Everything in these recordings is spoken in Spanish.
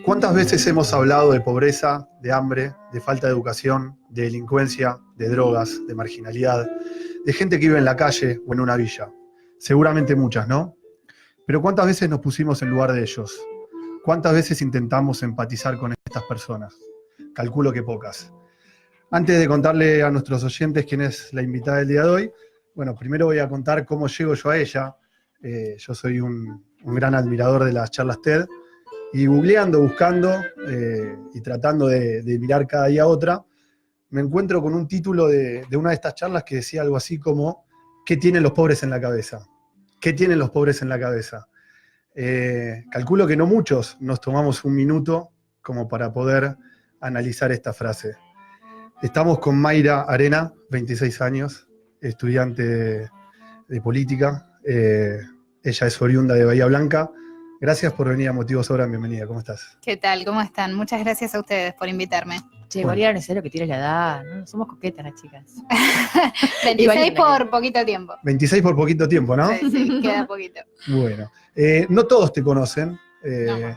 ¿Cuántas veces hemos hablado de pobreza, de hambre, de falta de educación, de delincuencia, de drogas, de marginalidad, de gente que vive en la calle o en una villa? Seguramente muchas, ¿no? Pero ¿cuántas veces nos pusimos en lugar de ellos? ¿Cuántas veces intentamos empatizar con estas personas? Calculo que pocas. Antes de contarle a nuestros oyentes quién es la invitada del día de hoy, bueno, primero voy a contar cómo llego yo a ella. Yo soy un gran admirador de las charlas TED, y googleando, buscando y tratando de mirar cada día otra, me encuentro con un título de una de estas charlas que decía algo así como ¿qué tienen los pobres en la cabeza? ¿Qué tienen los pobres en la cabeza? Calculo que no muchos nos tomamos un minuto como para poder analizar esta frase. Estamos con Mayra Arena, 26 años, estudiante de política. Ella es oriunda de Bahía Blanca. Gracias por venir a Motivos Obras. Bienvenida, ¿cómo estás? ¿Qué tal? ¿Cómo están? Muchas gracias a ustedes por invitarme. Che, igual era necesario que tires la edad, ¿no? Somos coquetas las chicas. 26 por poquito tiempo. 26 por poquito tiempo, ¿no? Sí, queda poquito. Bueno, no todos te conocen, Bueno.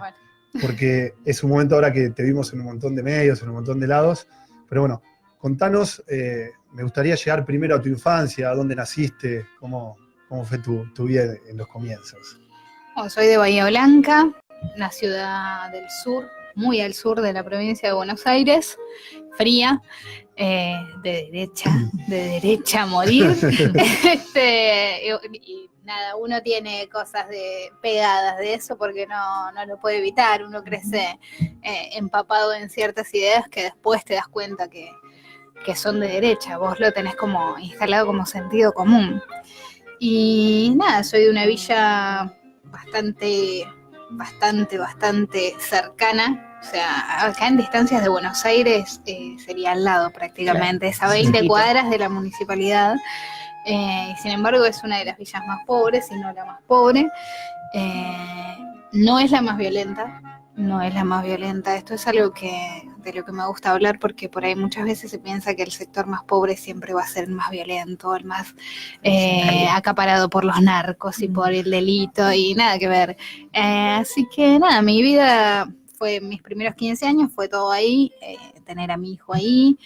porque es un momento ahora que te vimos en un montón de medios, en un montón de lados, pero bueno, contanos, me gustaría llegar primero a tu infancia, a dónde naciste, cómo fue tu vida en los comienzos. Soy de Bahía Blanca, una ciudad del sur, muy al sur de la provincia de Buenos Aires, fría, de derecha a morir. Y nada, uno tiene cosas pegadas de eso porque no lo puede evitar. Uno crece empapado en ciertas ideas que después te das cuenta que son de derecha. Vos lo tenés como instalado como sentido común. Y nada, soy de una villa bastante cercana, o sea, acá en distancias de Buenos Aires sería al lado prácticamente, es a 20 cuadras de la municipalidad, y sin embargo es una de las villas más pobres, si no la más pobre. No es la más violenta, esto es algo de lo que me gusta hablar, porque por ahí muchas veces se piensa que el sector más pobre siempre va a ser el más violento, el más acaparado por los narcos y por el delito, y nada que ver. Así que nada, mi vida mis primeros 15 años fue todo ahí, tener a mi hijo ahí,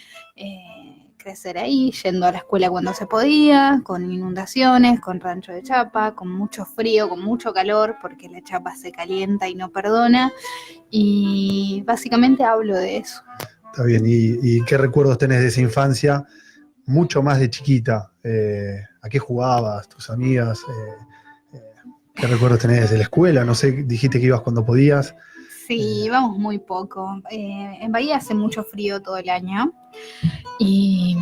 crecer ahí, yendo a la escuela cuando se podía, con inundaciones, con rancho de chapa, con mucho frío, con mucho calor, porque la chapa se calienta y no perdona, y básicamente hablo de eso. Está bien, ¿y qué recuerdos tenés de esa infancia, mucho más de chiquita? ¿A qué jugabas, tus amigas? ¿Qué recuerdos tenés de la escuela? No sé, dijiste que ibas cuando podías. Sí, íbamos muy poco. En Bahía hace mucho frío todo el año y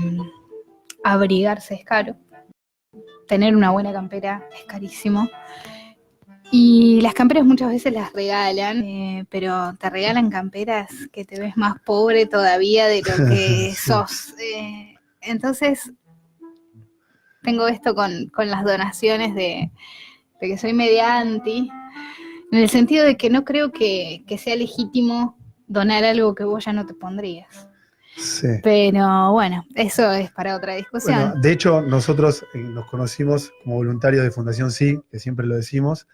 abrigarse es caro. Tener una buena campera es carísimo. Y las camperas muchas veces las regalan, pero te regalan camperas que te ves más pobre todavía de lo que sos. Entonces, tengo esto con las donaciones de que soy media anti, en el sentido de que no creo que sea legítimo donar algo que vos ya no te pondrías. Sí. Pero bueno, eso es para otra discusión. Bueno, de hecho, nosotros nos conocimos como voluntarios de Fundación Sí, que siempre lo decimos,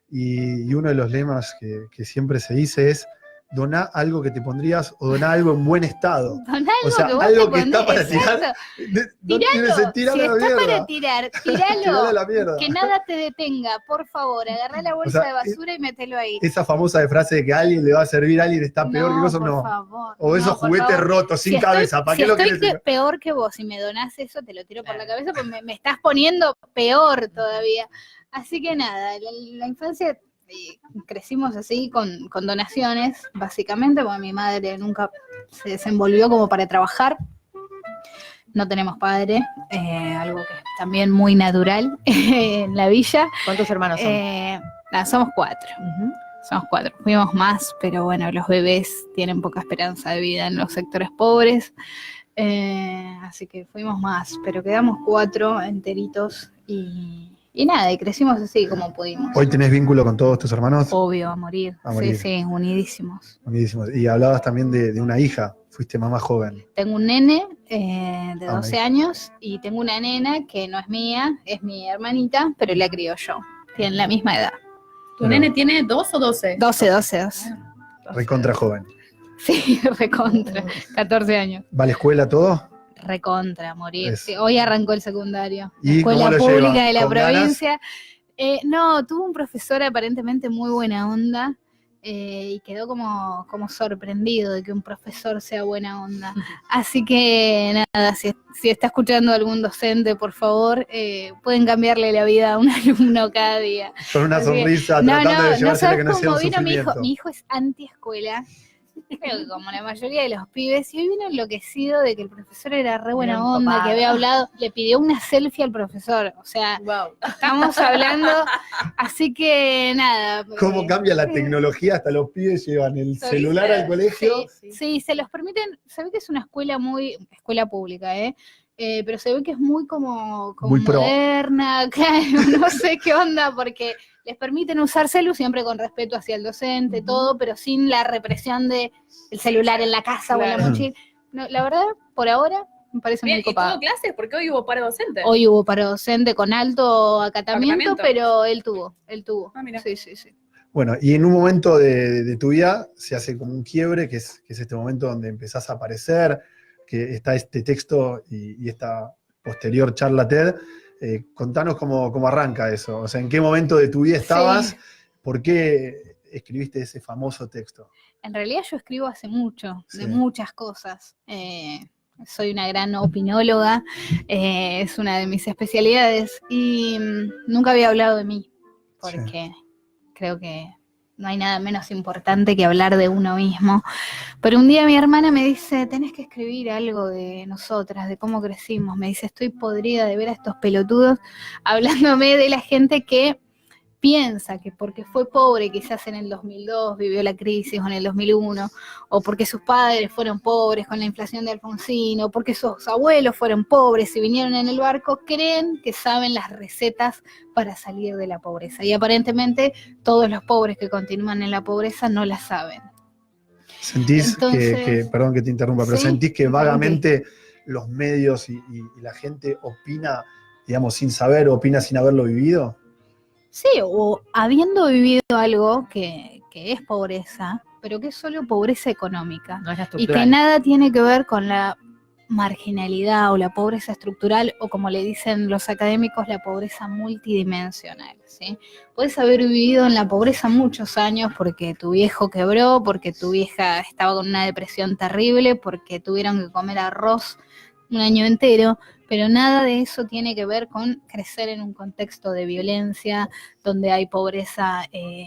y uno de los lemas que siempre se dice es: doná algo que te pondrías o doná algo en buen estado. Doná algo, o sea, que vos algo te que está para pondrías, tirar. No tiene sentido, si a la está mierda. para tirar, tiralo. Tiralo a la mierda. Que nada te detenga, por favor. Agarrá la bolsa de basura y mételo ahí. Esa famosa frase de que a alguien le va a servir, a alguien está peor que vos, por no. Favor, o esos juguetes rotos, sin cabeza. ¿Para qué lo querés? Si estoy peor que vos y me donás eso, te lo tiro por la cabeza porque me estás poniendo peor todavía. Así que nada, la infancia crecimos así con donaciones, básicamente, porque mi madre nunca se desenvolvió como para trabajar. No tenemos padre, algo que es también muy natural en la villa. ¿Cuántos hermanos son? Somos 4. Uh-huh. Somos 4. Fuimos más, pero bueno, los bebés tienen poca esperanza de vida en los sectores pobres. Así que fuimos más, pero quedamos 4 enteritos y nada, y crecimos así como pudimos. ¿Hoy tenés vínculo con todos tus hermanos? Obvio, a morir. Sí, unidísimos. Unidísimos. Y hablabas también de una hija, fuiste mamá joven. Tengo un nene de 12 años y tengo una nena que no es mía, es mi hermanita, pero la crió yo. Tienen la misma edad. ¿Tu nene tiene 2 o 12? 12. Recontra joven. Sí, recontra. 14 años. ¿Va a la escuela todo? Recontra, morir. Es- Sí, hoy arrancó el secundario. ¿Y Escuela cómo lo pública lleva? de la ¿Con ganas? provincia. No, tuvo un profesor aparentemente muy buena onda y quedó como sorprendido de que un profesor sea buena onda. Así que nada, si está escuchando algún docente, por favor, pueden cambiarle la vida a un alumno cada día. Con una Así que- sonrisa, No, tratando de no llevársela sabes que no sea cómo un vino mi hijo. sufrimiento. Mi hijo es anti-escuela. Creo que como la mayoría de los pibes, y hoy vino enloquecido de que el profesor era re buena Era onda, papá. que había hablado, le pidió una selfie al profesor, o sea, Wow. estamos hablando, así que nada. ¿Cómo cambia la tecnología? Hasta los pibes llevan el celular al colegio. Sí, se los permiten, se ve que es una escuela pública, pero se ve que es muy como Muy pro. moderna, claro, no sé qué onda, porque les permiten usar celu siempre con respeto hacia el docente, todo, pero sin la represión de el celular en la casa o en la Claro. mochila. No, la verdad, por ahora, me parece Bien, muy ¿y tuvo copado. clases? Porque hoy hubo paro docente. Hoy hubo para docente con alto acatamiento, Acatamiento. pero él tuvo. Ah, mira. Sí. Bueno, y en un momento de tu vida se hace como un quiebre, que es este momento donde empezás a aparecer, que está este texto y esta posterior charla TED. Contanos cómo arranca eso. O sea, ¿en qué momento de tu vida estabas? Sí. ¿Por qué escribiste ese famoso texto? En realidad yo escribo hace mucho, de Sí. muchas cosas. Soy una gran opinóloga, es una de mis especialidades y nunca había hablado de mí, porque creo que no hay nada menos importante que hablar de uno mismo. Pero un día mi hermana me dice, tenés que escribir algo de nosotras, de cómo crecimos. Me dice, estoy podrida de ver a estos pelotudos hablándome de la gente que piensa que porque fue pobre quizás en el 2002 vivió la crisis o en el 2001, o porque sus padres fueron pobres con la inflación de Alfonsín, o porque sus abuelos fueron pobres y vinieron en el barco, creen que saben las recetas para salir de la pobreza. Y aparentemente todos los pobres que continúan en la pobreza no la saben. ¿Sentís Entonces, perdón que te interrumpa, pero sí, sentís que interrumpí. vagamente los medios y la gente opina, digamos, sin saber, opina sin haberlo vivido? Sí, o habiendo vivido algo que es pobreza, pero que es solo pobreza económica. No es la Y que estructural. nada tiene que ver con la marginalidad o la pobreza estructural, o como le dicen los académicos, la pobreza multidimensional, ¿sí? Puedes haber vivido en la pobreza muchos años porque tu viejo quebró, porque tu vieja estaba con una depresión terrible, porque tuvieron que comer arroz un año entero, pero nada de eso tiene que ver con crecer en un contexto de violencia, donde hay pobreza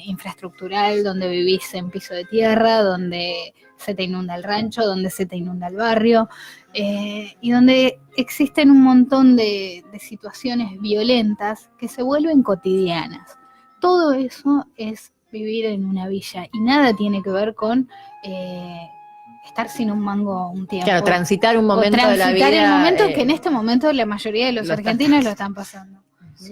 infraestructural, donde vivís en piso de tierra, donde se te inunda el rancho, donde se te inunda el barrio, y donde existen un montón de situaciones violentas que se vuelven cotidianas. Todo eso es vivir en una villa y nada tiene que ver con estar sin un mango un tiempo. Claro, transitar un momento de la vida. Transitar el momento que en este momento la mayoría de los lo argentinos están- lo están pasando. Sí.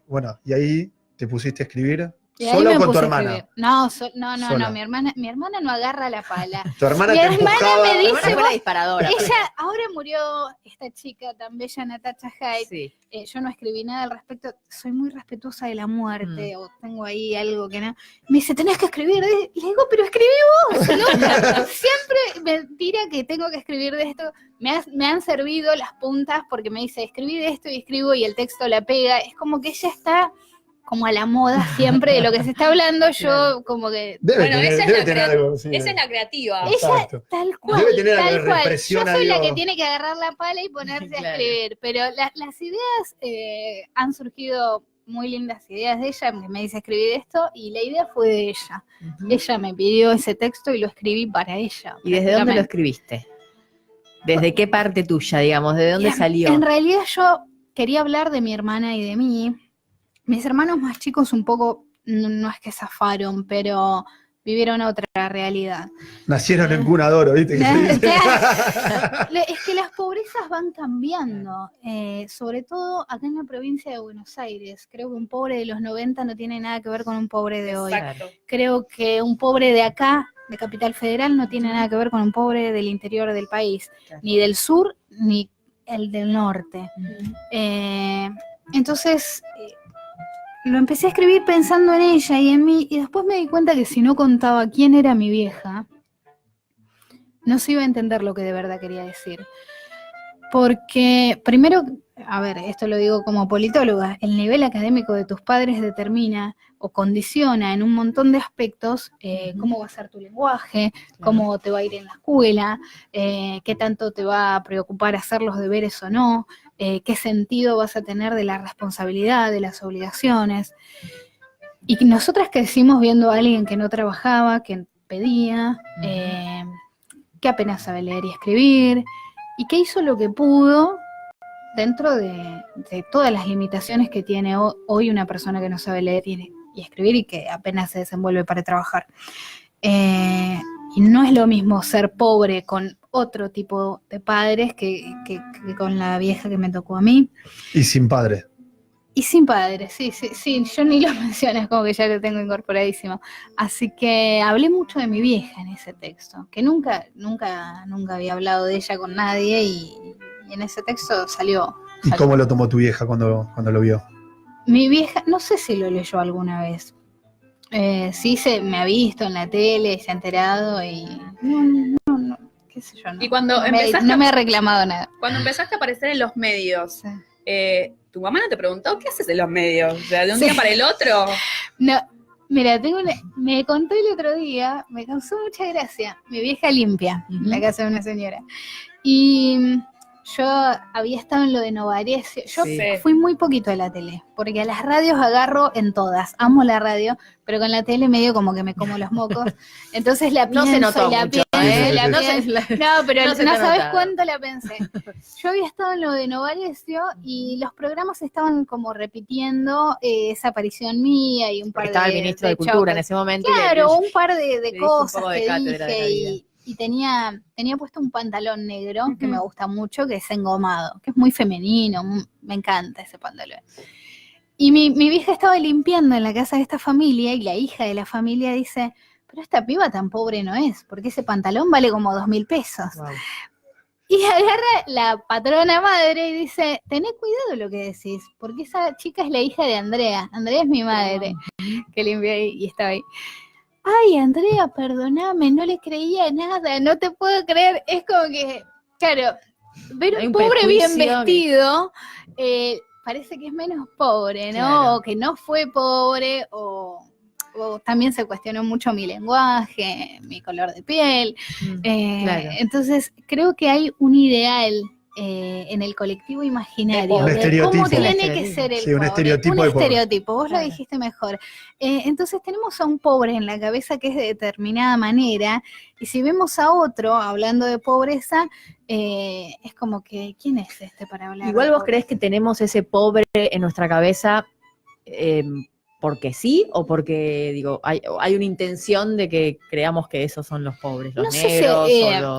Bueno, y ahí te pusiste a escribir. Y ahí ¿Solo me con tu puse a hermana? escribir. No, Sola. mi hermana no agarra la pala. Tu hermana Mi te hermana empujaba. me La dice, hermana fue la disparadora. Ella, ahora murió esta chica tan bella, Natasha Hyde. Sí. Yo no escribí nada al respecto, soy muy respetuosa de la muerte, o tengo ahí algo que no. Me dice, tenés que escribir. Y le digo, pero escribí vos, ¿no? Siempre me tira que tengo que escribir de esto. Me han servido las puntas porque me dice, escribí de esto y escribo y el texto la pega. Es como que ella está como a la moda siempre de lo que se está hablando, yo como que... Debe Bueno, tener, ella es debe la tener crea- algo. Sí, Esa es la creativa. Exacto. Tal cual, Debe tener algo de tal cual. Yo represión soy la ahí, que o- tiene que agarrar la pala y ponerse a Claro. escribir, pero las ideas han surgido muy lindas ideas de ella, que me dice escribir esto, y la idea fue de ella. Ella me pidió ese texto y lo escribí para ella. ¿Y desde dónde lo prácticamente. escribiste? ¿Desde qué parte tuya, digamos? ¿De dónde Bien, salió? En realidad yo quería hablar de mi hermana y de mí. Mis hermanos más chicos un poco, no es que zafaron, pero vivieron otra realidad. Nacieron en cuna de oro, ¿viste? Que se dice. Es que las pobrezas van cambiando, sobre todo acá en la provincia de Buenos Aires. Creo que un pobre de los 90 no tiene nada que ver con un pobre de hoy. Exacto. Creo que un pobre de acá, de Capital Federal, no tiene nada que ver con un pobre del interior del país, Claro. ni del sur, ni el del norte. Entonces, lo empecé a escribir pensando en ella y en mí, y después me di cuenta que si no contaba quién era mi vieja, no se iba a entender lo que de verdad quería decir. Porque, primero, a ver, esto lo digo como politóloga, el nivel académico de tus padres determina o condiciona en un montón de aspectos cómo va a ser tu lenguaje, cómo te va a ir en la escuela, qué tanto te va a preocupar hacer los deberes o no, qué sentido vas a tener de la responsabilidad, de las obligaciones. Y nosotras crecimos viendo a alguien que no trabajaba, que pedía, que apenas sabe leer y escribir, y que hizo lo que pudo dentro de todas las limitaciones que tiene hoy una persona que no sabe leer y escribir y que apenas se desenvuelve para trabajar. Y no es lo mismo ser pobre con otro tipo de padres que con la vieja que me tocó a mí. Y sin padre. Y sin padres, sí, yo ni lo menciono, es como que ya lo tengo incorporadísimo. Así que hablé mucho de mi vieja en ese texto, que nunca había hablado de ella con nadie y en ese texto salió. ¿Y cómo lo tomó tu vieja cuando lo vio? Mi vieja, no sé si lo leyó alguna vez. Sí me ha visto en la tele, se ha enterado y no, qué sé yo. Y cuando No me ha reclamado nada. Cuando empezaste a aparecer en los medios, Sí. ¿tu mamá no te preguntó qué haces en los medios? O sea, de un día para el otro. No, mira, me contó el otro día, me causó mucha gracia, mi vieja limpia, la casa de una señora. Y yo había estado en lo de Novarecio. Yo fui muy poquito a la tele, porque a las radios agarro en todas. Amo la radio, pero con la tele medio como que me como los mocos. Entonces la pienso, No se notó la mucho, pienso, la No pienso. se- No, pero no no, se te ha sabes notado. cuánto la pensé. Yo había estado en lo de Novarecio y los programas estaban como repitiendo esa aparición mía y un par Estaba de el ministro de choques. Cultura en ese momento. Claro, un par de diste un cosas poco de que cátedra de la vida. dije y tenía puesto un pantalón negro que me gusta mucho, que es engomado, que es muy femenino, me encanta ese pantalón. Y mi vieja estaba limpiando en la casa de esta familia y la hija de la familia dice, pero esta piba tan pobre no es, porque ese pantalón vale como 2.000 pesos. Wow. Y agarra la patrona madre y dice, tené cuidado lo que decís, porque esa chica es la hija de Andrea. Andrea es mi madre, que limpió ahí y estaba ahí. Ay, Andrea, perdóname, no le creía nada, no te puedo creer. Es como que, claro, ver Hay un un pobre bien prejuicio vestido parece que es menos pobre, ¿no? Claro. O que no fue pobre, o también se cuestionó mucho mi lenguaje, mi color de piel. Claro. Entonces, creo que hay un ideal en el colectivo imaginario Un de estereotipo. cómo tiene Un que ser el Sí, un pobre. estereotipo Un de pobre. estereotipo, vos Claro. lo dijiste mejor. Entonces tenemos a un pobre en la cabeza que es de determinada manera, y si vemos a otro hablando de pobreza, es como que, ¿quién es este para hablar? Igual de vos pobreza? creés que tenemos ese pobre en nuestra cabeza porque sí o porque digo hay una intención de que creamos que esos son los pobres, los No sé si, negros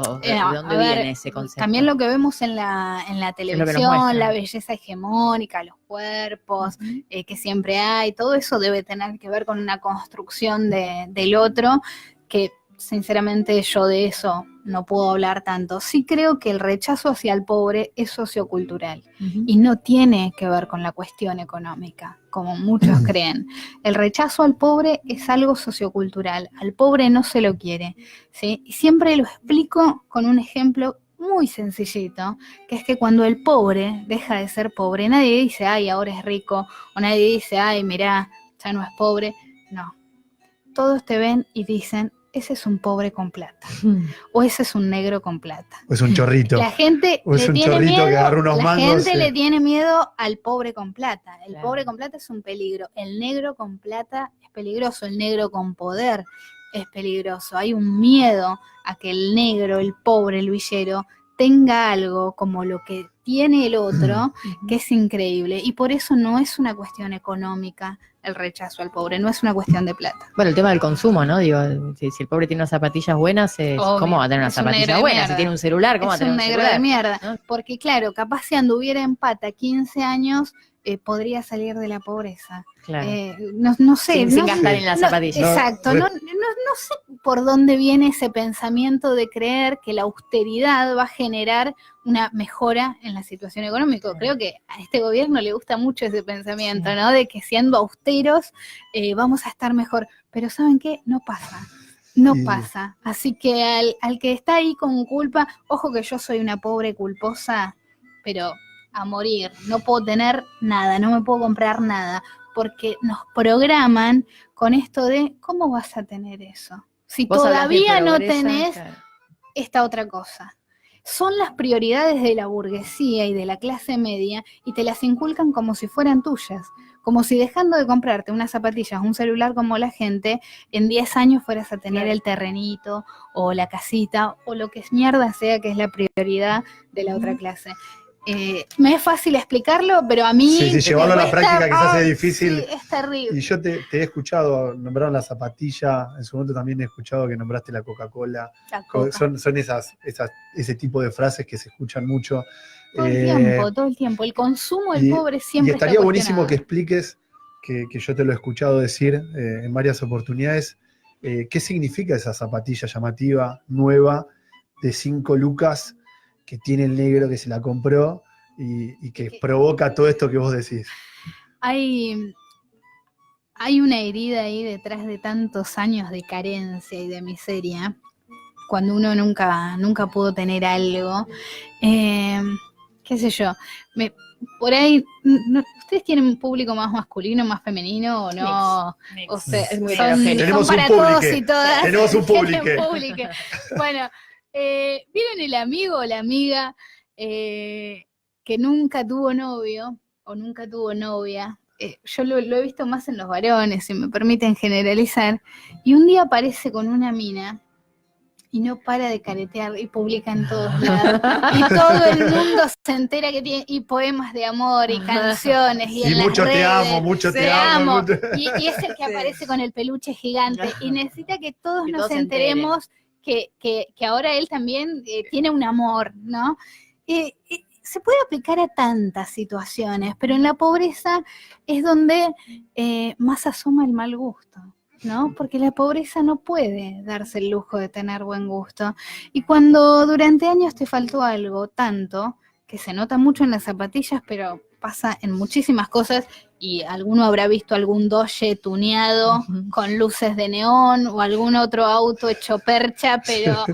o los ¿de a dónde ver, viene ese concepto? También lo que vemos en la que nos televisión, muestran. la belleza hegemónica, los cuerpos que siempre hay, todo eso debe tener que ver con una construcción del otro, que sinceramente yo de eso no puedo hablar tanto. Sí creo que el rechazo hacia el pobre es sociocultural y no tiene que ver con la cuestión económica, como muchos creen. El rechazo al pobre es algo sociocultural, al pobre no se lo quiere, ¿sí? Y siempre lo explico con un ejemplo muy sencillito, que es que cuando el pobre deja de ser pobre, nadie dice, ay, ahora es rico, o nadie dice, ay, mirá, ya no es pobre. No, todos te ven y dicen, ese es un pobre con plata, o ese es un negro con plata. O es un chorrito. La gente O es le un tiene chorrito miedo, que agarra unos la mangos, gente sí. le tiene miedo al pobre con plata. El Claro. pobre con plata es un peligro. El negro con plata es peligroso. El negro con poder es peligroso. Hay un miedo a que el negro, el pobre, el villero, tenga algo como lo que tiene el otro, que es increíble. Y por eso no es una cuestión económica el rechazo al pobre, no es una cuestión de plata. Bueno, el tema del consumo, ¿no? Digo, si el pobre tiene unas zapatillas buenas, Obvio, ¿cómo va a tener unas es un negro zapatillas de buenas? mierda. Si tiene un celular, ¿cómo va a Es tener un un negro celular? de mierda. ¿No? Porque claro, capaz si anduviera en pata 15 años, podría salir de la pobreza. Claro. No sé. Sin no, gastar en las no, zapatillas. Exacto. No, No sé por dónde viene ese pensamiento de creer que la austeridad va a generar una mejora en la situación económica. Creo que a este gobierno le gusta mucho ese pensamiento, ¿no? De que siendo austeros vamos a estar mejor. Pero ¿saben qué? No pasa. No pasa. Así que al que está ahí con culpa, ojo que yo soy una pobre culposa, pero a morir. No puedo tener nada, no me puedo comprar nada, porque nos programan con esto de ¿cómo vas a tener eso? Si todavía no tenés esta otra cosa. Son las prioridades de la burguesía y de la clase media y te las inculcan como si fueran tuyas. Como si dejando de comprarte unas zapatillas, un celular como la gente, en 10 años fueras a tener el terrenito o la casita o lo que mierda sea que es la prioridad de la otra clase. Me es fácil explicarlo, pero a mí... Sí, llevarlo a la práctica quizás es difícil. Sí, es terrible. Y yo te he escuchado, nombraron la zapatilla, en su momento también he escuchado que nombraste la Coca-Cola. Son ese tipo de frases que se escuchan mucho. Todo el tiempo. El consumo del pobre siempre está estaría buenísimo que expliques, que yo te lo he escuchado decir en varias oportunidades, qué significa esa zapatilla llamativa, nueva, de 5 lucas, que tiene el negro que se la compró y que provoca todo esto que vos decís. Hay una herida ahí detrás de tantos años de carencia y de miseria, cuando uno nunca pudo tener algo. Qué sé yo, por ahí, ¿ustedes tienen un público más masculino, más femenino o no? Mix. O sea, Es muy son para todos y todas. Tenemos un público. Bueno, ¿vieron el amigo o la amiga que nunca tuvo novio o nunca tuvo novia? Yo lo he visto más en los varones, si me permiten generalizar, y un día aparece con una mina y no para de caretear y publica en todos lados. Y todo el mundo se entera que tiene y poemas de amor y canciones y en mucho las te redes, amo, mucho te amo. Y es el que aparece con el peluche gigante y necesita que todos nos enteremos que ahora él también tiene un amor, ¿no? Se puede aplicar a tantas situaciones, pero en la pobreza es donde más asoma el mal gusto, ¿no? Porque la pobreza no puede darse el lujo de tener buen gusto. Y cuando durante años te faltó algo tanto, que se nota mucho en las zapatillas, pero pasa en muchísimas cosas, y alguno habrá visto algún Dodge tuneado con luces de neón, o algún otro auto hecho percha, pero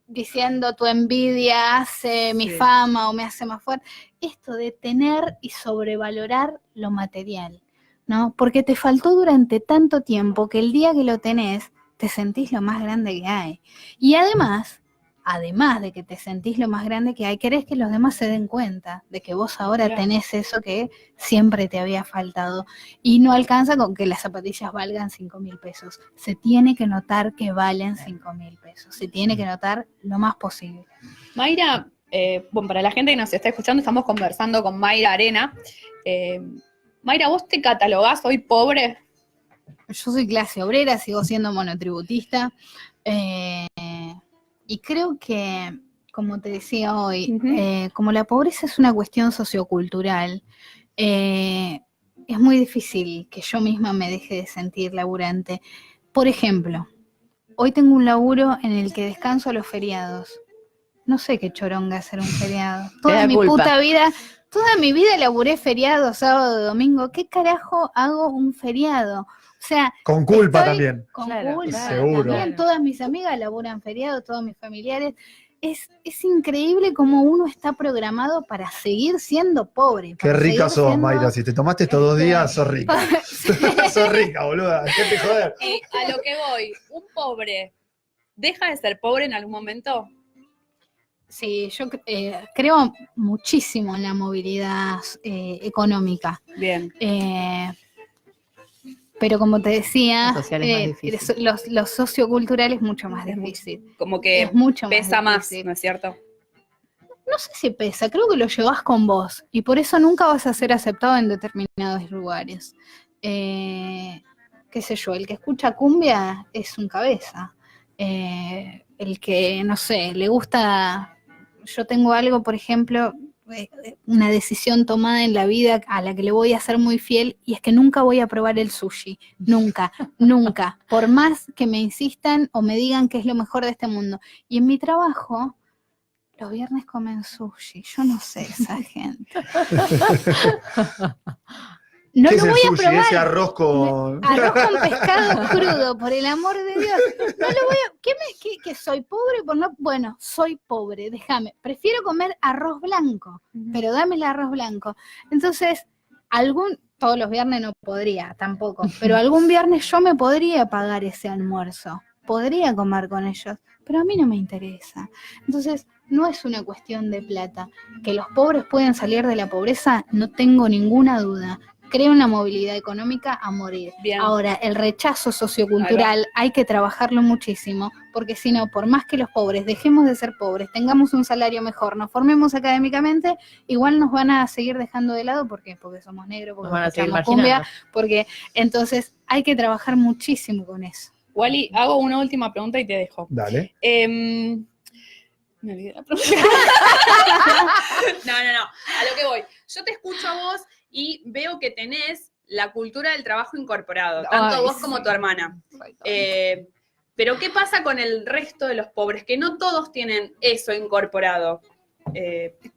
diciendo tu envidia hace mi fama o me hace más fuerte. Esto de tener y sobrevalorar lo material, ¿no? Porque te faltó durante tanto tiempo que el día que lo tenés, te sentís lo más grande que hay. Y además de que te sentís lo más grande que hay, querés que los demás se den cuenta de que vos ahora tenés eso que siempre te había faltado. Y no alcanza con que las zapatillas valgan 5.000 pesos. Se tiene que notar que valen 5.000 pesos. Se tiene que notar lo más posible. Mayra, bueno, para la gente que nos está escuchando, estamos conversando con Mayra Arena. Mayra, ¿vos te catalogás hoy pobre? Yo soy clase obrera, sigo siendo monotributista, y creo que, como te decía hoy, como la pobreza es una cuestión sociocultural, es muy difícil que yo misma me deje de sentir laburante. Por ejemplo, hoy tengo un laburo en el que descanso los feriados. No sé qué choronga hacer un feriado. Toda mi vida laburé feriado, sábado, domingo. ¿Qué carajo hago un feriado? O sea, con culpa también. Con culpa. Seguro. También todas mis amigas laburan feriado, todos mis familiares. Es increíble cómo uno está programado para seguir siendo pobre. Qué rica sos, Mayra. Si te tomaste estos 2 días, sos rica. Sos rica, boluda. ¿Qué te joder? A lo que voy, ¿un pobre deja de ser pobre en algún momento? Sí, yo creo muchísimo en la movilidad económica. Bien. Pero como te decía, lo sociocultural es mucho más difícil. Como que es mucho pesa más, ¿no es cierto? No sé si pesa, creo que lo llevas con vos y por eso nunca vas a ser aceptado en determinados lugares. Qué sé yo, el que escucha cumbia es un cabeza. El que, no sé, le gusta... Yo tengo algo, por ejemplo, una decisión tomada en la vida a la que le voy a ser muy fiel, y es que nunca voy a probar el sushi, nunca, nunca, por más que me insistan o me digan que es lo mejor de este mundo. Y en mi trabajo, los viernes comen sushi, yo no sé esa gente. No ¿Qué lo es el voy a sushi? probar. Ese arroz con... Arroz con pescado crudo, por el amor de Dios. No lo voy a... ¿Qué soy pobre? Por no... Bueno, soy pobre, déjame. Prefiero comer arroz blanco, pero dame el arroz blanco. Entonces, todos los viernes no podría tampoco, pero algún viernes yo me podría pagar ese almuerzo. Podría comer con ellos, pero a mí no me interesa. Entonces, no es una cuestión de plata. Que los pobres pueden salir de la pobreza, no tengo ninguna duda. Crea una movilidad económica a morir. Bien. Ahora, el rechazo sociocultural hay que trabajarlo muchísimo, porque si no, por más que los pobres dejemos de ser pobres, tengamos un salario mejor, nos formemos académicamente, igual nos van a seguir dejando de lado. ¿Por qué? Porque somos negros, porque Nos van a seguir escuchamos cumbia, marginando. porque entonces hay que trabajar muchísimo con eso. Wally, hago una última pregunta y te dejo. Dale. Me olvidé la pregunta. No. A lo que voy. Yo te escucho a vos y veo que tenés la cultura del trabajo incorporado, tanto Ay, vos como sí. tu hermana. Pero ¿qué pasa con el resto de los pobres? Que no todos tienen eso incorporado.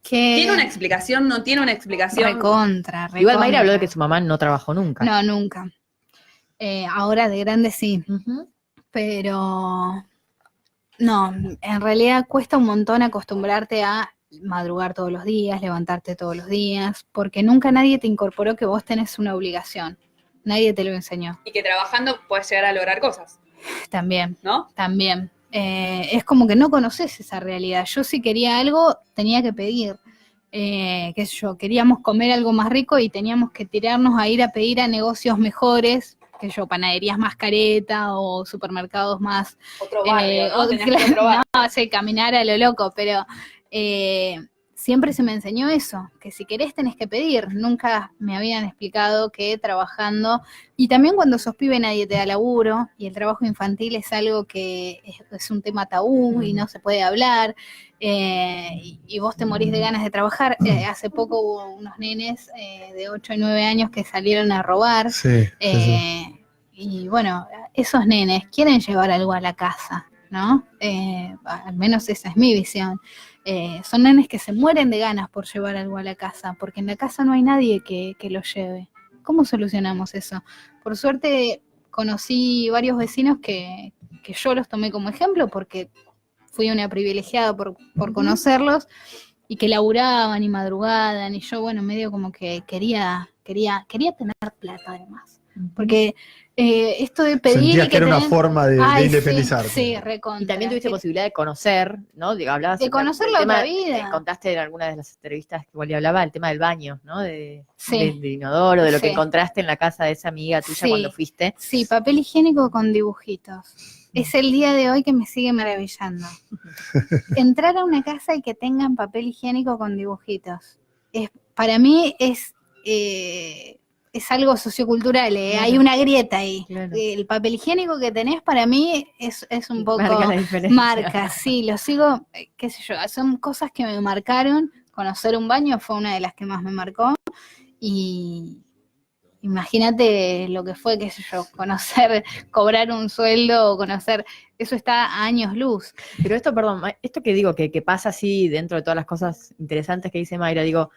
¿Tiene una explicación? ¿No tiene una explicación? Recontra. Igual Mayra habló de que su mamá no trabajó nunca. No, nunca. Ahora de grande sí, Ujú. pero no, en realidad cuesta un montón acostumbrarte a madrugar todos los días, levantarte todos los días, porque nunca nadie te incorporó que vos tenés una obligación. Nadie te lo enseñó. Y que trabajando puedes llegar a lograr cosas, También. ¿no? Es como que no conoces esa realidad. Yo si quería algo, tenía que pedir. Qué sé yo, queríamos comer algo más rico y teníamos que tirarnos a ir a pedir a negocios mejores, qué sé yo, panaderías más careta o supermercados más... Otro barrio, ¿no? Tenés que claro, otro barrio. no, sí, caminar a lo loco, pero siempre se me enseñó eso, que si querés tenés que pedir. Nunca me habían explicado que trabajando, y también cuando sos pibe nadie te da laburo, y el trabajo infantil es algo que es un tema tabú y no se puede hablar, y vos te morís de ganas de trabajar. Hace poco hubo unos nenes de 8 y 9 años que salieron a robar, Sí. y bueno, esos nenes quieren llevar algo a la casa, ¿no? Al menos esa es mi visión. Son nenes que se mueren de ganas por llevar algo a la casa, porque en la casa no hay nadie que lo lleve. ¿Cómo solucionamos eso? Por suerte conocí varios vecinos que yo los tomé como ejemplo, porque fui una privilegiada por conocerlos, y que laburaban y madrugaban, y yo, bueno, medio como que quería tener plata además. Porque esto de pedir Sentías y que era una tener- forma de Ay, independizarte. Sí, recontra. Y también tuviste Sí. posibilidad de conocer, ¿no? Hablabas De conocer del la tema, otra vida. contaste en alguna de las entrevistas que Wally hablaba, el tema del baño, ¿no? Sí. De inodoro, de lo que Sí. encontraste en la casa de esa amiga tuya Sí. cuando fuiste. Sí, papel higiénico con dibujitos. Es el día de hoy que me sigue maravillando. Entrar a una casa y que tengan papel higiénico con dibujitos. Para mí es algo sociocultural, Claro. hay una grieta ahí. Claro. El papel higiénico que tenés para mí es un poco... Marca la diferencia. Marca, sí, lo sigo, qué sé yo, son cosas que me marcaron. Conocer un baño fue una de las que más me marcó, y imagínate lo que fue, qué sé yo, conocer, cobrar un sueldo, o conocer, eso está a años luz. Pero esto, perdón, esto que digo, que pasa así dentro de todas las cosas interesantes que dice Mayra, digo,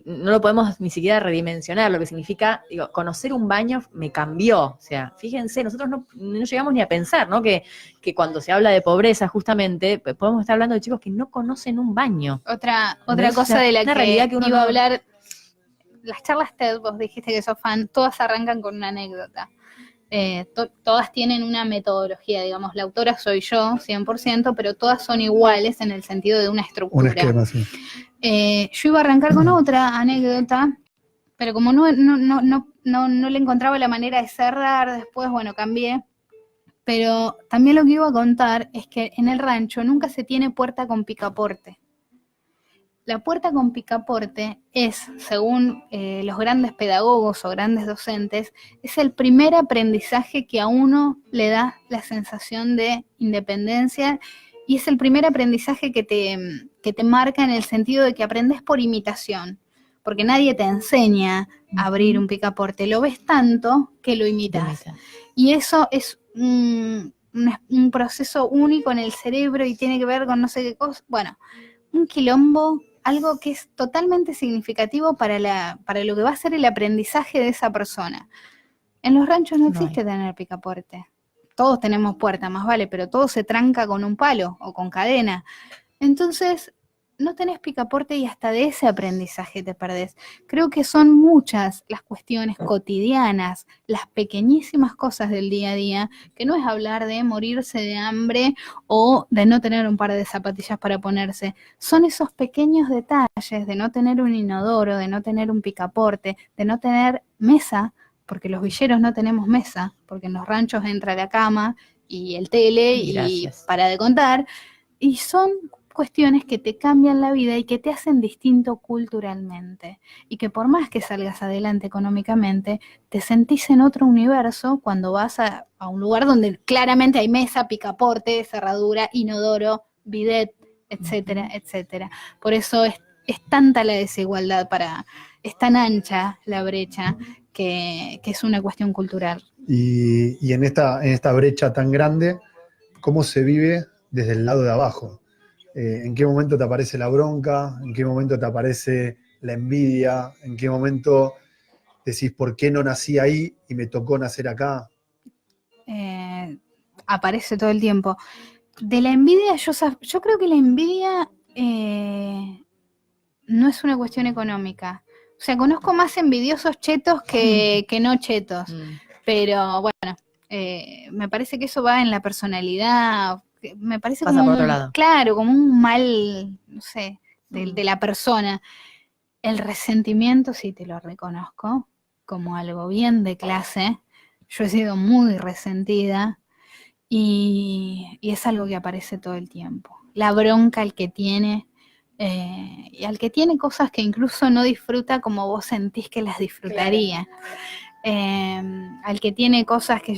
no lo podemos ni siquiera redimensionar, lo que significa, digo, conocer un baño me cambió. O sea, fíjense, nosotros no llegamos ni a pensar, ¿no? Que cuando se habla de pobreza, justamente, podemos estar hablando de chicos que no conocen un baño. Otra ¿Ves? cosa de la Una que realidad que uno iba a no- hablar, las charlas TED, vos dijiste que sos fan, todas arrancan con una anécdota. Todas tienen una metodología, digamos, la autora soy yo, 100%, pero todas son iguales en el sentido de una Un estructura. esquema, sí. Yo iba a arrancar con otra anécdota, pero como no le encontraba la manera de cerrar, después, bueno, cambié. Pero también lo que iba a contar es que en el rancho nunca se tiene puerta con picaporte. La puerta con picaporte es, según los grandes pedagogos o grandes docentes, es el primer aprendizaje que a uno le da la sensación de independencia, y es el primer aprendizaje que que te marca en el sentido de que aprendes por imitación, porque nadie te enseña a abrir un picaporte, lo ves tanto que lo imitas. Y eso es un proceso único en el cerebro y tiene que ver con no sé qué cosa. Bueno, un quilombo, algo que es totalmente significativo para lo que va a ser el aprendizaje de esa persona. En los ranchos no existe tener picaporte. Todos tenemos puerta, más vale, pero todo se tranca con un palo o con cadena. Entonces, no tenés picaporte y hasta de ese aprendizaje te perdés. Creo que son muchas las cuestiones cotidianas, las pequeñísimas cosas del día a día, que no es hablar de morirse de hambre o de no tener un par de zapatillas para ponerse. Son esos pequeños detalles de no tener un inodoro, de no tener un picaporte, de no tener mesa, porque los villeros no tenemos mesa, porque en los ranchos entra la cama y el tele y para de contar, y son cuestiones que te cambian la vida y que te hacen distinto culturalmente, y que por más que salgas adelante económicamente, te sentís en otro universo cuando vas a un lugar donde claramente hay mesa, picaporte, cerradura, inodoro, bidet, etcétera, etcétera. Por eso es tanta la desigualdad, es tan ancha la brecha, que es una cuestión cultural. Y en esta brecha tan grande, ¿cómo se vive desde el lado de abajo? ¿En qué momento te aparece la bronca? ¿En qué momento te aparece la envidia? ¿En qué momento decís, ¿por qué no nací ahí y me tocó nacer acá? Aparece todo el tiempo. De la envidia, yo creo que la envidia no es una cuestión económica. O sea, conozco más envidiosos chetos que no chetos. Pero bueno, me parece que eso va en la personalidad. Me parece pasa como por otro lado. Claro, como un mal, no sé, de la persona. El resentimiento sí te lo reconozco como algo bien de clase. Yo he sido muy resentida y es algo que aparece todo el tiempo. La bronca al que tiene, y al que tiene cosas que incluso no disfruta como vos sentís que las disfrutaría. Al que tiene cosas que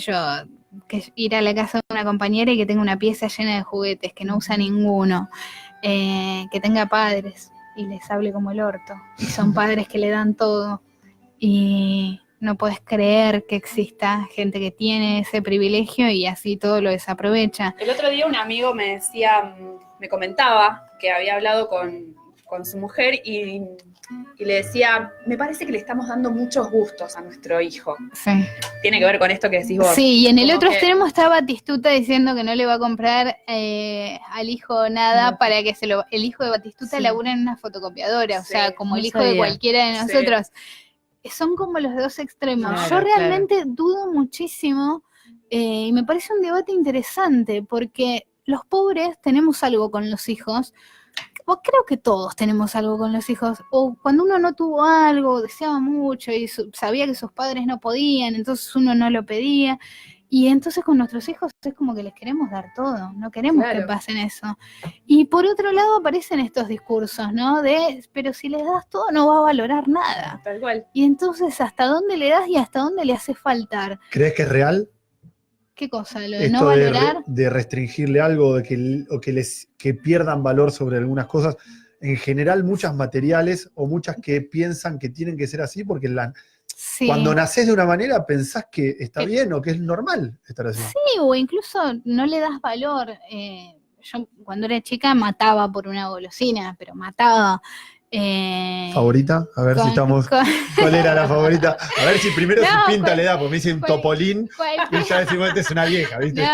ir a la casa de una compañera y que tenga una pieza llena de juguetes, que no usa ninguno, que tenga padres y les hable como el orto, y son padres que le dan todo, y no podés creer que exista gente que tiene ese privilegio y así todo lo desaprovecha. El otro día un amigo me comentaba que había hablado con su mujer y le decía, me parece que le estamos dando muchos gustos a nuestro hijo. Sí. Tiene que ver con esto que decís vos. Sí, y en el Como otro que... extremo está Batistuta diciendo que no le va a comprar al hijo nada para que el hijo de Batistuta labura en una fotocopiadora, o sea, como el hijo de cualquiera de nosotros. Son como los dos extremos. Claro, yo realmente dudo muchísimo, y me parece un debate interesante, porque los pobres tenemos algo con los hijos. Creo que todos tenemos algo con los hijos, o cuando uno no tuvo algo, deseaba mucho y sabía que sus padres no podían, entonces uno no lo pedía, y entonces con nuestros hijos es como que les queremos dar todo, no queremos que pasen eso. Y por otro lado aparecen estos discursos, ¿no? Pero si les das todo no va a valorar nada. Tal cual. Y entonces, ¿hasta dónde le das y hasta dónde le hace faltar? ¿Crees que es real? ¿Qué cosa? ¿Lo de Esto no valorar? de restringirle algo, que pierdan valor sobre algunas cosas, en general muchas materiales o muchas que piensan que tienen que ser así, porque cuando nacés de una manera pensás que está bien o que es normal estar así. Sí, o incluso no le das valor. Yo cuando era chica mataba por una golosina, pero mataba. ¿Favorita? A ver si estamos... ¿Cuál era la favorita? A ver si primero su pinta le da, porque me dice un topolín y ya decimos, esta es una vieja, ¿viste? No,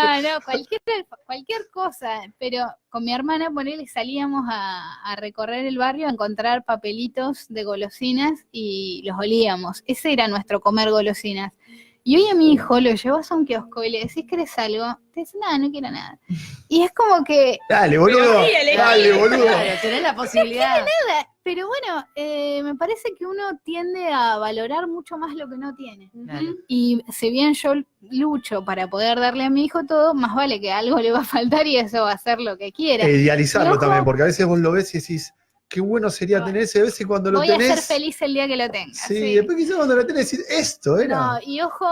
cualquier cosa. Pero con mi hermana, ponele, salíamos a recorrer el barrio a encontrar papelitos de golosinas y los olíamos. Ese era nuestro comer golosinas. Y hoy a mi hijo lo llevas a un kiosco y le decís, ¿querés algo? Te dice, no quiero nada. Y es como que... Dale, boludo. Dale, boludo. Tenés la posibilidad. No quiere nada. Pero bueno, me parece que uno tiende a valorar mucho más lo que no tiene. Claro. Y si bien yo lucho para poder darle a mi hijo todo, más vale que algo le va a faltar y eso va a ser lo que quiera. Idealizarlo también, porque a veces vos lo ves y decís, qué bueno sería tener ese, a veces cuando lo Voy tenés. a ser feliz el día que lo tenga. Sí, después quizás cuando lo tenés, decís, esto era. No, y ojo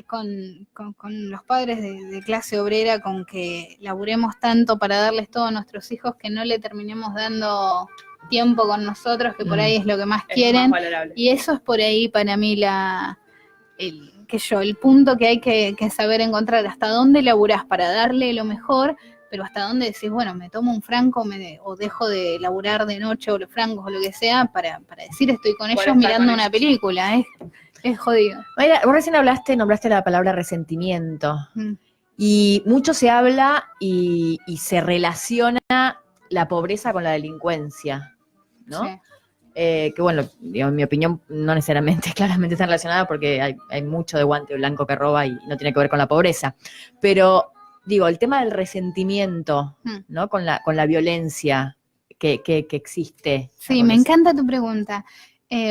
con los padres de clase obrera, con que laburemos tanto para darles todo a nuestros hijos que no le terminemos dando tiempo con nosotros, que por ahí es lo que más Es quieren. más valorable. Y eso es por ahí para mí el punto que hay que saber encontrar, hasta dónde laburás para darle lo mejor, pero hasta dónde decís, bueno, me tomo un franco o dejo de laburar de noche o los francos o lo que sea para decir estoy con Por ellos estar mirando con una ellos. película, es jodido. Mayra, vos recién nombraste la palabra resentimiento. Mm. Y mucho se habla y se relaciona la pobreza con la delincuencia, ¿no? Sí. Que bueno, digo, en mi opinión no necesariamente claramente está relacionada porque hay mucho de guante blanco que roba y no tiene que ver con la pobreza. Pero digo, el tema del resentimiento, ¿no? Con la violencia que existe. Sí, me encanta tu pregunta.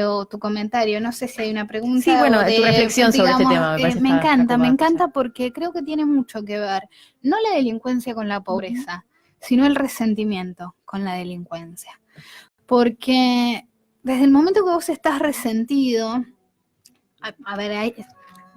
O tu comentario, no sé si hay una pregunta. Sí, bueno, o tu reflexión sobre este tema, me parece me está encanta porque creo que tiene mucho que ver, no la delincuencia con la pobreza, sino el resentimiento con la delincuencia. Porque desde el momento que vos estás resentido, a ver, ahí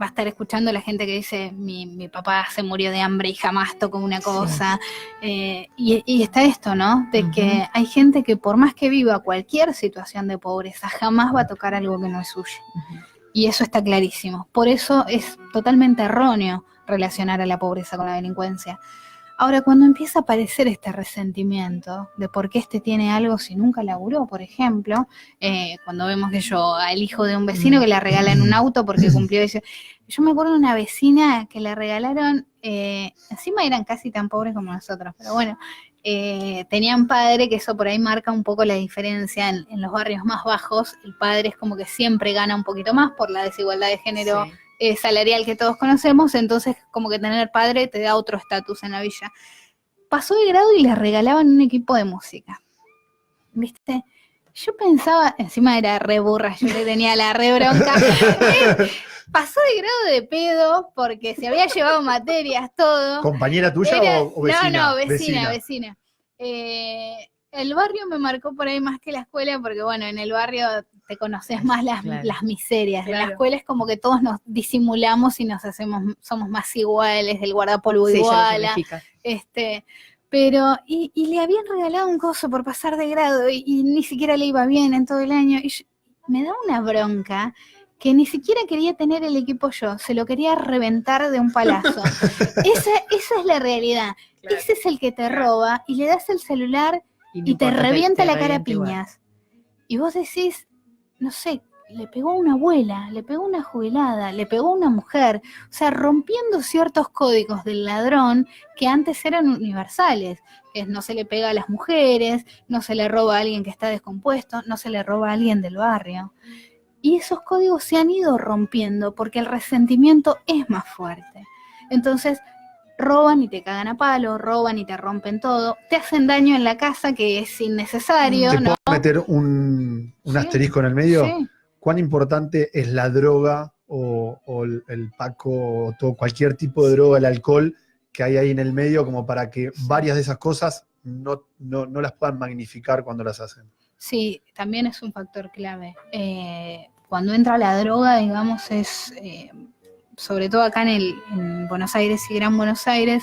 va a estar escuchando la gente que dice, mi papá se murió de hambre y jamás tocó una cosa. Y está esto, ¿no? De que hay gente que por más que viva cualquier situación de pobreza, jamás va a tocar algo que no es suyo. Y eso está clarísimo. Por eso es totalmente erróneo relacionar a la pobreza con la delincuencia. Ahora, cuando empieza a aparecer este resentimiento de por qué este tiene algo si nunca laburó, por ejemplo, cuando vemos que al hijo de un vecino que le regalan un auto porque cumplió eso. Yo me acuerdo de una vecina que le regalaron, encima eran casi tan pobres como nosotros, pero bueno, tenían padre, que eso por ahí marca un poco la diferencia en los barrios más bajos. El padre es como que siempre gana un poquito más por la desigualdad de género. Sí. Salarial que todos conocemos, entonces como que tener padre te da otro estatus en la villa. Pasó de grado y le regalaban un equipo de música, ¿viste? Yo pensaba, encima era re burra, yo le tenía la re bronca. Pasó de grado de pedo porque se había llevado materias, todo. ¿Compañera tuya o vecina? No, vecina. El barrio me marcó por ahí más que la escuela, porque bueno, en el barrio te conoces más las miserias. Claro. En la escuela es como que todos nos disimulamos y somos más iguales, el guardapolvo Sí, igual. ya lo significa. Pero, y le habían regalado un coso por pasar de grado y ni siquiera le iba bien en todo el año. Y me da una bronca que ni siquiera quería tener el equipo yo, se lo quería reventar de un palazo. Esa es la realidad. Claro. Ese es el que te roba y le das el celular no y te importa, revienta la cara a revienta igual. piñas. Y vos decís, no sé, le pegó a una abuela, le pegó a una jubilada, le pegó a una mujer, o sea, rompiendo ciertos códigos del ladrón que antes eran universales, que es no se le pega a las mujeres, no se le roba a alguien que está descompuesto, no se le roba a alguien del barrio. Y esos códigos se han ido rompiendo porque el resentimiento es más fuerte. Entonces, roban y te cagan a palo, roban y te rompen todo, te hacen daño en la casa que es innecesario, ¿Te ¿no? puedo meter un Sí. asterisco en el medio? Sí. ¿Cuán importante es la droga o el paco o todo, cualquier tipo de droga, el alcohol que hay ahí en el medio, como para que varias de esas cosas no las puedan magnificar cuando las hacen? Sí, también es un factor clave. Cuando entra la droga, digamos, es sobre todo acá en Buenos Aires y Gran Buenos Aires,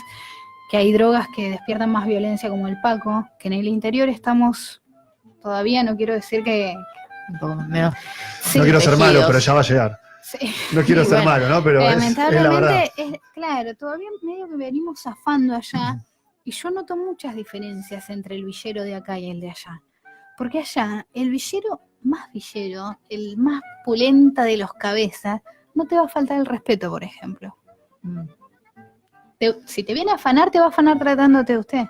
que hay drogas que despiertan más violencia como el paco, que en el interior estamos todavía, no quiero decir que... Un poco menos. Sí, no quiero ser malo, tejidos. pero ya va a llegar. sí. No quiero Sí, ser bueno, malo, ¿no? Pero es la verdad. lamentablemente, claro, todavía medio que venimos zafando allá, y yo noto muchas diferencias entre el villero de acá y el de allá. Porque allá, el villero, el más pulenta de los cabezas, no te va a faltar el respeto, por ejemplo. Si te viene a afanar, te va a afanar tratándote de usted.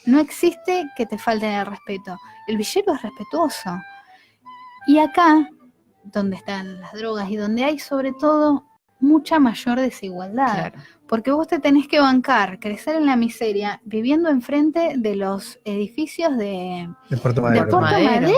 No existe que te falten el respeto. El villero es respetuoso. Y acá, donde están las drogas y donde hay sobre todo mucha mayor desigualdad. Claro. Porque vos te tenés que bancar, crecer en la miseria, viviendo enfrente de los edificios de Puerto de Madero. Puerto Madero. Sí.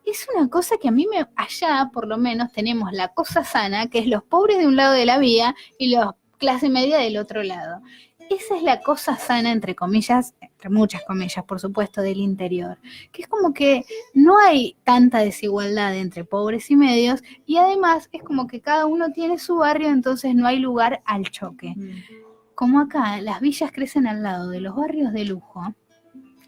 Es una cosa que a mí allá por lo menos tenemos la cosa sana, que es los pobres de un lado de la vía y los clase media del otro lado. esa es la cosa sana, entre comillas, entre muchas comillas, por supuesto, del interior, que es como que no hay tanta desigualdad entre pobres y medios, y además es como que cada uno tiene su barrio, entonces no hay lugar al choque. Como acá las villas crecen al lado de los barrios de lujo,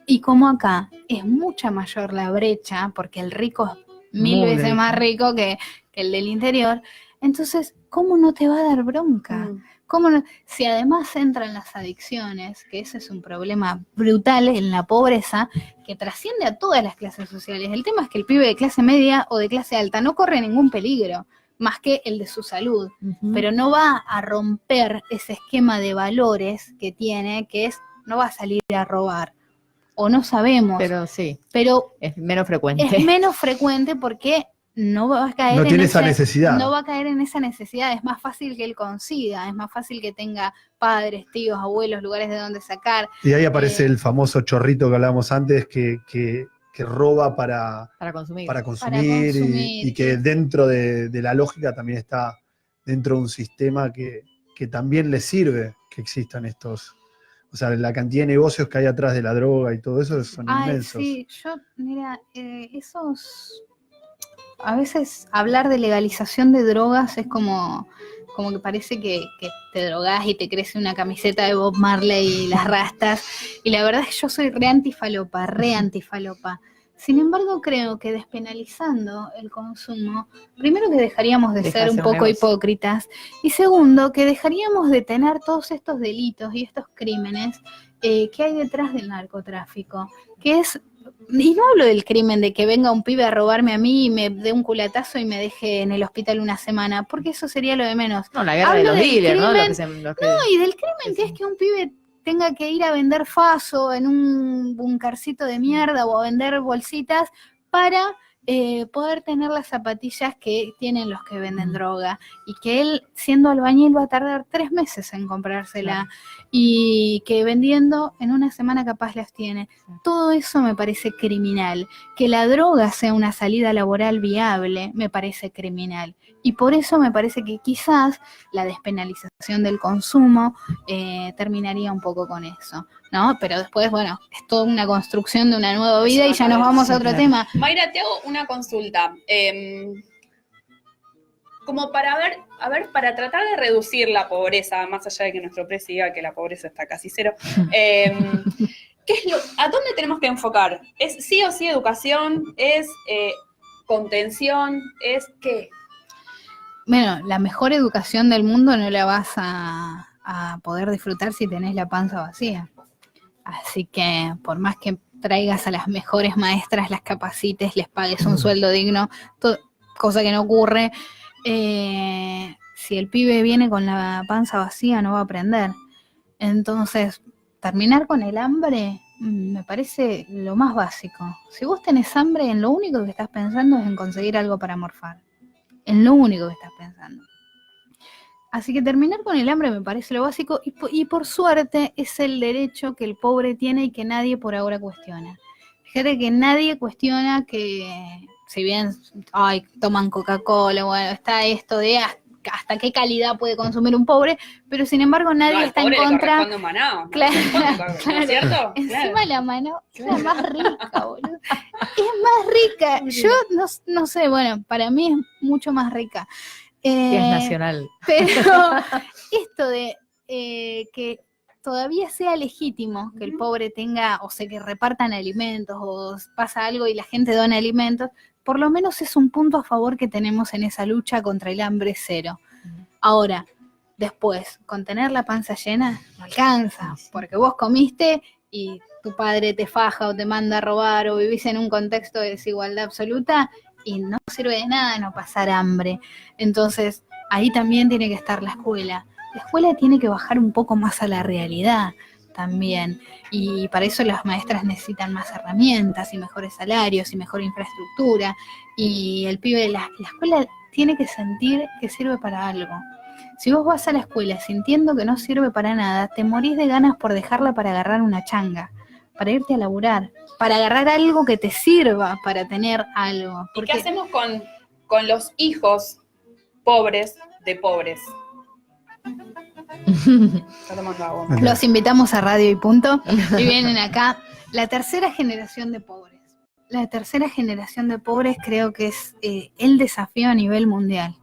y como acá es mucha mayor la brecha, porque el rico es mil Muy veces rico. más rico que el del interior, entonces, ¿cómo no te va a dar bronca? ¿Cómo no? Si además entran las adicciones, que ese es un problema brutal en la pobreza, que trasciende a todas las clases sociales. El tema es que el pibe de clase media o de clase alta no corre ningún peligro, más que el de su salud, pero no va a romper ese esquema de valores que tiene, que es, no va a salir a robar, o no sabemos, Pero sí, pero es menos frecuente. es menos frecuente porque no va a caer No en tiene esa necesidad. no va a caer en esa necesidad, es más fácil que él consiga, es más fácil que tenga padres, tíos, abuelos, lugares de donde sacar. Y ahí aparece el famoso chorrito que hablábamos antes, que roba para Para consumir. consumir, consumir. y que dentro de la lógica también está dentro de un sistema que también le sirve que existan estos. O sea, la cantidad de negocios que hay atrás de la droga y todo eso son Ay, inmensos. sí, yo, mira, esos... A veces hablar de legalización de drogas es como que parece que te drogás y te crece una camiseta de Bob Marley y las rastas. Y la verdad es que yo soy re antifalopa. Sin embargo, creo que despenalizando el consumo, primero que dejaríamos de Deja ser de un ser un poco negocio. hipócritas, y segundo, que dejaríamos de tener todos estos delitos y estos crímenes que hay detrás del narcotráfico, que es, y no hablo del crimen de que venga un pibe a robarme a mí y me dé un culatazo y me deje en el hospital una semana, porque eso sería lo de menos. No, la guerra de Hablo los del dealers, ¿no? crimen, y del crimen que es que un pibe tenga que ir a vender faso en un bunkercito de mierda o a vender bolsitas para poder tener las zapatillas que tienen los que venden droga, y que él, siendo albañil, va a tardar 3 meses en comprársela, y que vendiendo en una semana capaz las tiene. Todo eso me parece criminal. Que la droga sea una salida laboral viable me parece criminal, y por eso me parece que quizás la despenalización del consumo terminaría un poco con eso, ¿no? Pero después, bueno, es toda una construcción de una nueva vida y ya nos vamos a otro tema. Mayra, te hago una consulta. Como para ver, para tratar de reducir la pobreza, más allá de que nuestro presidente diga que la pobreza está casi cero, ¿a dónde tenemos que enfocar? ¿Es sí o sí educación? ¿Es contención? ¿Es qué? Bueno, la mejor educación del mundo no la vas a poder disfrutar si tenés la panza vacía. Así que por más que traigas a las mejores maestras, las capacites, les pagues un sueldo digno, cosa que no ocurre, si el pibe viene con la panza vacía no va a aprender. Entonces, terminar con el hambre me parece lo más básico. Si vos tenés hambre, en lo único que estás pensando es en conseguir algo para morfar. En lo único que estás pensando. Así que terminar con el hambre me parece lo básico, y por suerte es el derecho que el pobre tiene y que nadie por ahora cuestiona. Fíjate que nadie cuestiona que, si bien toman Coca-Cola, bueno, está esto de hasta qué calidad puede consumir un pobre, pero sin embargo nadie está en contra. Claro, ¿no es cierto? Encima la mano es la más rica, boludo. Es más rica. Yo no sé, bueno, para mí es mucho más rica. Y es nacional. Pero esto de que todavía sea legítimo que el pobre tenga, o sea, que repartan alimentos, o pasa algo y la gente dona alimentos, por lo menos es un punto a favor que tenemos en esa lucha contra el hambre cero. Ahora, después, con tener la panza llena no alcanza, porque vos comiste y tu padre te faja o te manda a robar, o vivís en un contexto de desigualdad absoluta y no sirve de nada no pasar hambre. Entonces, ahí también tiene que estar la escuela. La escuela tiene que bajar un poco más a la realidad también, y para eso las maestras necesitan más herramientas y mejores salarios y mejor infraestructura, y el pibe de la escuela tiene que sentir que sirve para algo. Si vos vas a la escuela sintiendo que no sirve para nada, te morís de ganas por dejarla para agarrar una changa, para irte a laburar, para agarrar algo que te sirva para tener algo. ¿Y qué hacemos con los hijos pobres de pobres? Está tomando agua. Los invitamos a Radio y Punto y vienen acá. La tercera generación de pobres. La tercera generación de pobres creo que es el desafío a nivel mundial,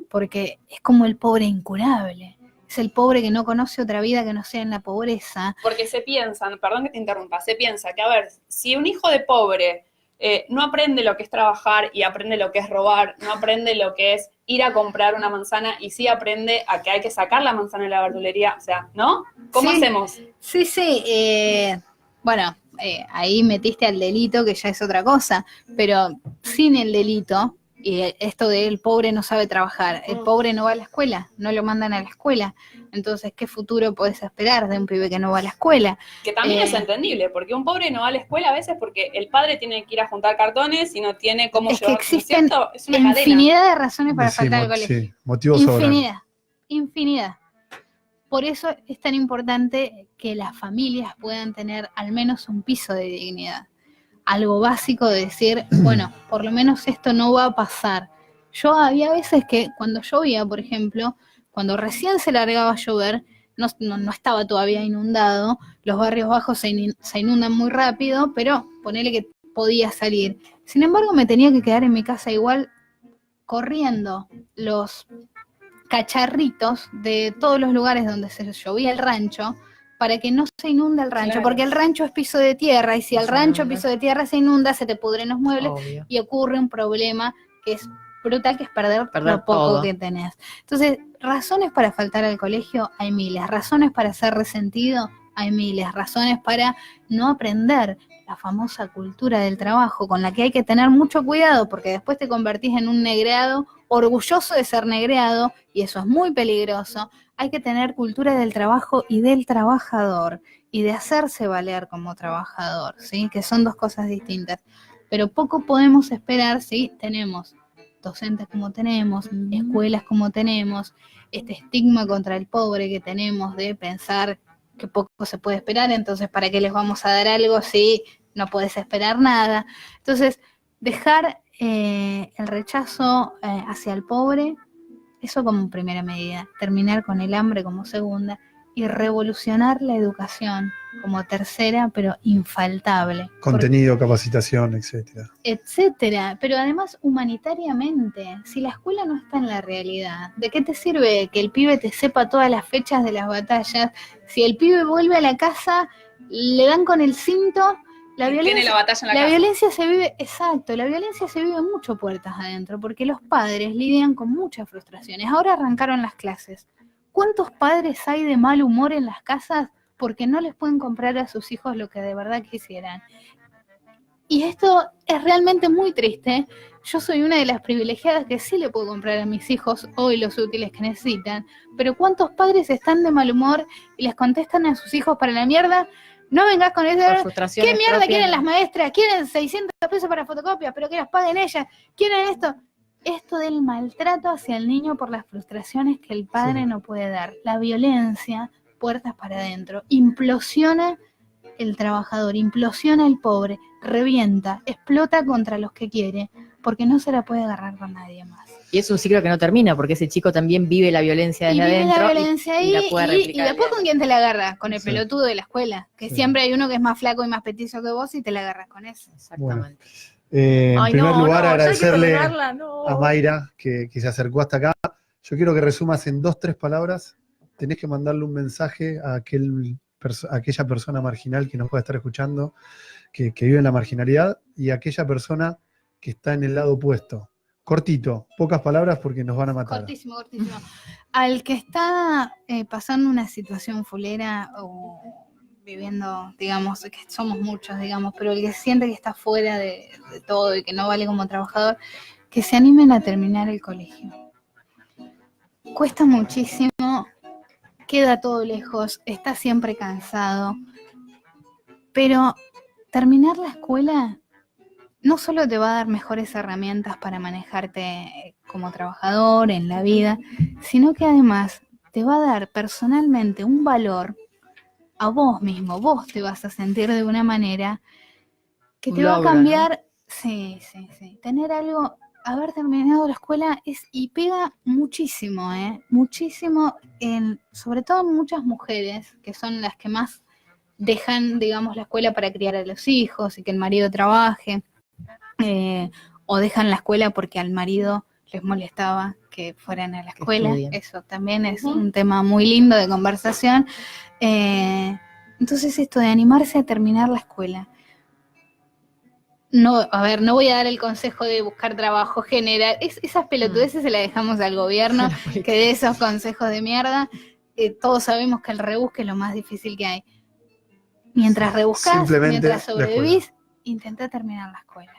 porque es como el pobre incurable. Es el pobre que no conoce otra vida que no sea en la pobreza. Porque se piensan, perdón que te interrumpa, se piensa que, a ver, si un hijo de pobre no aprende lo que es trabajar y aprende lo que es robar, no aprende lo que es ir a comprar una manzana y sí aprende a que hay que sacar la manzana de la verdulería, o sea, ¿no? ¿Cómo Sí. hacemos? Sí. Bueno, ahí metiste al delito, que ya es otra cosa, pero sin el delito, y esto de el pobre no sabe trabajar, el pobre no va a la escuela, no lo mandan a la escuela. Entonces, ¿qué futuro podés esperar de un pibe que no va a la escuela? Que también es entendible, porque un pobre no va a la escuela a veces porque el padre tiene que ir a juntar cartones y no tiene cómo Es que llevar, ¿no es existen cierto? Es una cadena. infinidad de razones para faltar al colegio. Sí, motivos sobran. Infinidad. Por eso es tan importante que las familias puedan tener al menos un piso de dignidad. Algo básico de decir, bueno, por lo menos esto no va a pasar. Yo había veces que cuando llovía, por ejemplo, cuando recién se largaba a llover, no estaba todavía inundado, los barrios bajos se inundan muy rápido, pero ponele que podía salir. Sin embargo, me tenía que quedar en mi casa igual corriendo los cacharritos de todos los lugares donde se llovía el rancho para que no se inunda el rancho, Claro. porque el rancho es piso de tierra y si el Se rancho inunda. piso de tierra se inunda, se te pudren los muebles Obvio. y ocurre un problema que es brutal, que es perder Perder lo poco todo. que tenés. Entonces, razones para faltar al colegio hay miles, razones para ser resentido hay miles, razones para no aprender la famosa cultura del trabajo, con la que hay que tener mucho cuidado, porque después te convertís en un negreado, orgulloso de ser negreado, y eso es muy peligroso. Hay que tener cultura del trabajo y del trabajador, y de hacerse valer como trabajador, ¿sí? Que son dos cosas distintas. Pero poco podemos esperar si tenemos docentes como tenemos, escuelas como tenemos, este estigma contra el pobre que tenemos de pensar que poco se puede esperar, entonces ¿para qué les vamos a dar algo si no puedes esperar nada? Entonces, dejar el rechazo hacia el pobre, eso como primera medida, terminar con el hambre como segunda, y revolucionar la educación como tercera, pero infaltable. Contenido, capacitación, etcétera. Etcétera, pero además humanitariamente, si la escuela no está en la realidad, ¿de qué te sirve que el pibe te sepa todas las fechas de las batallas? Si el pibe vuelve a la casa, le dan con el cinto, la Tiene violencia, la batalla en la la casa. violencia se vive, exacto, la violencia se vive mucho puertas adentro, porque los padres lidian con muchas frustraciones. Ahora arrancaron las clases. ¿Cuántos padres hay de mal humor en las casas porque no les pueden comprar a sus hijos lo que de verdad quisieran? Y esto es realmente muy triste. Yo soy una de las privilegiadas que sí le puedo comprar a mis hijos hoy los útiles que necesitan, pero ¿cuántos padres están de mal humor y les contestan a sus hijos para la mierda? No vengas con Por eso. frustraciones ¿Qué mierda propias, quieren ¿no? las maestras? ¿Quieren 600 pesos para fotocopias, pero que las paguen ellas? ¿Quieren esto? Esto del maltrato hacia el niño por las frustraciones que el padre Sí. no puede dar. La violencia, puertas para adentro. Implosiona el trabajador, implosiona el pobre, revienta, explota contra los que quiere, porque no se la puede agarrar con nadie más. Y es un ciclo que no termina, porque ese chico también vive la violencia Y desde vive adentro la violencia y la ahí, puede y replicar. después ¿con quién te la agarras? Con el Sí. pelotudo de la escuela, que Sí. siempre hay uno que es más flaco y más petizo que vos y te la agarras con ese. Exactamente. En Ay, primer no, lugar, no, ya hay que agradecerle perdonarla, no. a Mayra que se acercó hasta acá. Yo quiero que resumas en 2-3 palabras. Tenés que mandarle un mensaje a aquella persona marginal que nos pueda estar escuchando, que vive en la marginalidad, y a aquella persona que está en el lado opuesto. Cortito, pocas palabras porque nos van a matar. Cortísimo. Al que está pasando una situación fulera o viviendo, digamos, que somos muchos, digamos, pero el que siente que está fuera de todo y que no vale como trabajador, que se animen a terminar el colegio. Cuesta muchísimo, queda todo lejos, está siempre cansado, pero terminar la escuela no solo te va a dar mejores herramientas para manejarte como trabajador en la vida, sino que además te va a dar personalmente un valor a vos mismo. Vos te vas a sentir de una manera que Un te va a logro, cambiar. Sí. Tener algo haber terminado la escuela y pega muchísimo, muchísimo, sobre todo en muchas mujeres, que son las que más dejan, digamos, la escuela para criar a los hijos y que el marido trabaje, o dejan la escuela porque al marido les molestaba que fueran a la escuela. Estudien. Eso también es un tema muy lindo de conversación. Entonces esto de animarse a terminar la escuela. No, a ver, no voy a dar el consejo de buscar trabajo general. Esas pelotudeces se las dejamos al gobierno, que dé esos consejos de mierda. Todos sabemos que el rebusque es lo más difícil que hay. Mientras rebuscás, Simplemente mientras la sobrevivís, intenta terminar la escuela.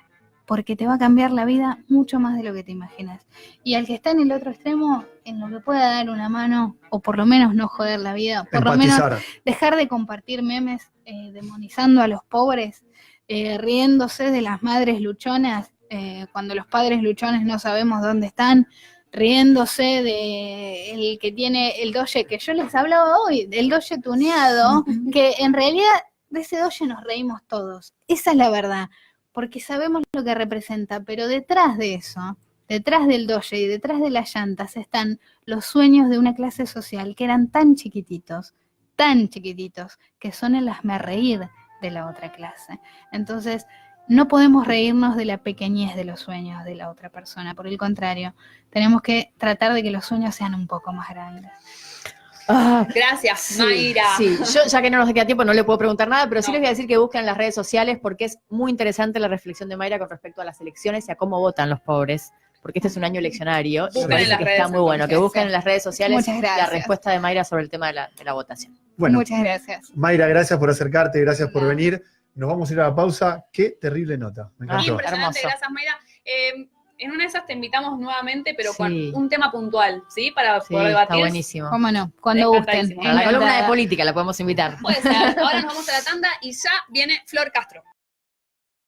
Porque te va a cambiar la vida mucho más de lo que te imaginas. Y al que está en el otro extremo, en lo que pueda dar una mano, o por lo menos no joder la vida, por lo menos Empatizar. dejar de compartir memes demonizando a los pobres, riéndose de las madres luchonas, cuando los padres luchones no sabemos dónde están, riéndose de el que tiene el Doge, que yo les hablaba hoy, del Doge tuneado, que en realidad de ese Doge nos reímos todos. Esa es la verdad, porque sabemos lo que representa, pero detrás de eso, detrás del Doge y detrás de las llantas están los sueños de una clase social que eran tan chiquititos, que son el hazmerreír de la otra clase. Entonces, no podemos reírnos de la pequeñez de los sueños de la otra persona. Por el contrario, tenemos que tratar de que los sueños sean un poco más grandes. Gracias, Sí, Mayra. sí, yo ya que no nos queda tiempo no le puedo preguntar nada, pero sí No. les voy a decir que busquen en las redes sociales porque es muy interesante la reflexión de Mayra con respecto a las elecciones y a cómo votan los pobres, porque este es un año eleccionario y Busquen me en parece las que redes, está muy bueno, que entonces. busquen en las redes sociales Muchas la gracias. respuesta de Mayra sobre el tema de la votación. Bueno, Muchas gracias. Mayra, gracias por acercarte, gracias por Nada. venir. Nos vamos a ir a la pausa. Qué terrible nota. Me encantó. Impresionante, hermoso. gracias, Mayra. En una de esas te invitamos nuevamente, pero Sí. con un tema puntual, ¿sí? Para Sí, poder está debatir. buenísimo. ¿Cómo no? Cuando gusten. Encantadísimo. Para la columna de Encantada. política la podemos invitar. Puede ser. Ahora nos vamos a la tanda y ya viene Flor Castro.